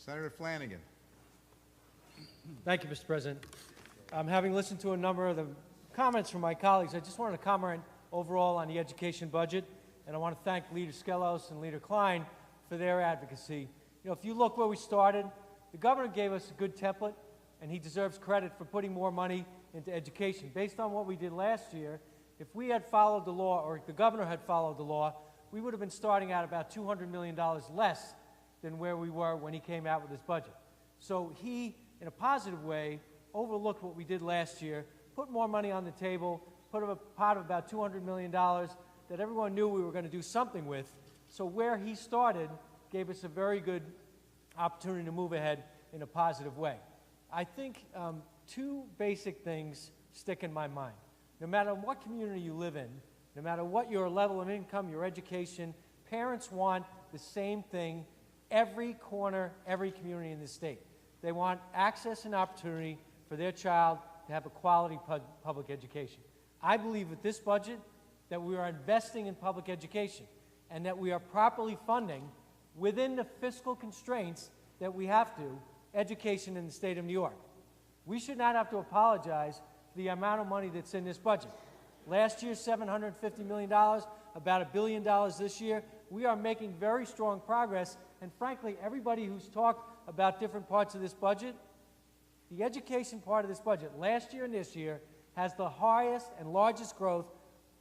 Senator Flanagan. Thank you, Mr. President. Having listened to a number of the comments from my colleagues, I just wanted to comment overall on the education budget, and I want to thank Leader Skelos and Leader Klein for their advocacy. You know, if you look where we started, the governor gave us a good template, and he deserves credit for putting more money into education. Based on what we did last year, if we had followed the law, or if the governor had followed the law, we would have been starting at about $200 million less than where we were when he came out with his budget. So he, in a positive way, overlooked what we did last year, put more money on the table, put a pot of about $200 million that everyone knew we were going to do something with. So where he started gave us a very good opportunity to move ahead in a positive way. I think two basic things stick in my mind. No matter what community you live in, no matter what your level of income, your education, parents want the same thing every corner, every community in the state. They want access and opportunity for their child to have a quality public education. I believe with this budget that we are investing in public education and that we are properly funding within the fiscal constraints that we have to education in the state of New York. We should not have to apologize for the amount of money that's in this budget. Last year, $750 million, about $1 billion this year. We are making very strong progress, and frankly, everybody who's talked about different parts of this budget, the education part of this budget, last year and this year, has the highest and largest growth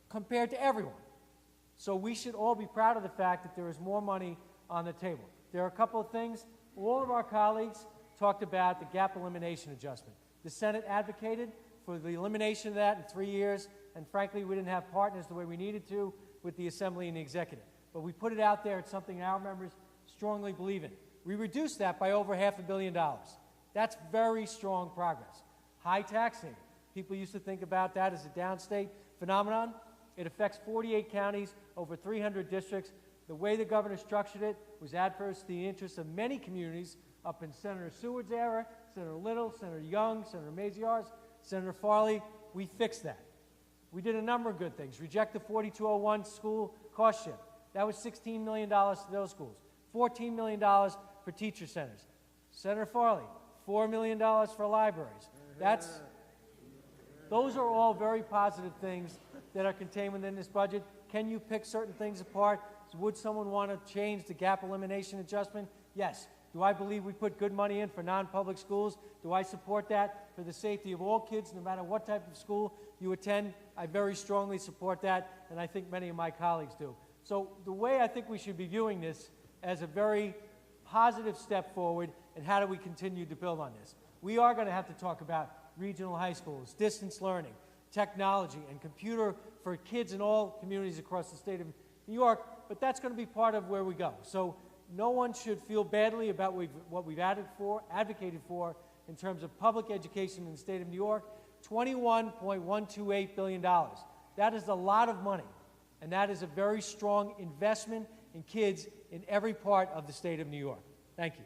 compared to everyone. So we should all be proud of the fact that there is more money on the table. There are a couple of things. All of our colleagues talked about the gap elimination adjustment. The Senate advocated for the elimination of that in 3 years, and frankly, we didn't have partners the way we needed to with the Assembly and the Executive. But we put it out there. It's something our members strongly believe in. We reduced that by over $500 million. That's very strong progress. High taxing. People used to think about that as a downstate phenomenon. It affects 48 counties, over 300 districts. The way the governor structured it was adverse to the interests of many communities up in Senator Seward's era, Senator Little, Senator Young, Senator Maziarz, Senator Farley. We fixed that. We did a number of good things. Reject the 4201 school cost share. That was $16 million to those schools. $14 million for teacher centers. Senator Farley, $4 million for libraries. Those are all very positive things that are contained within this budget. Can you pick certain things apart? Would someone want to change the gap elimination adjustment? Yes. Do I believe we put good money in for non-public schools? Do I support that for the safety of all kids, no matter what type of school you attend? I very strongly support that, and I think many of my colleagues do. So the way I think we should be viewing this as a very positive step forward, and how do we continue to build on this? We are going to have to talk about regional high schools, distance learning, technology, and computer for kids in all communities across the state of New York, but that's going to be part of where we go. So no one should feel badly about what we've advocated for in terms of public education in the state of New York. $21.128 billion. That is a lot of money, and that is a very strong investment in kids in every part of the state of New York. Thank you.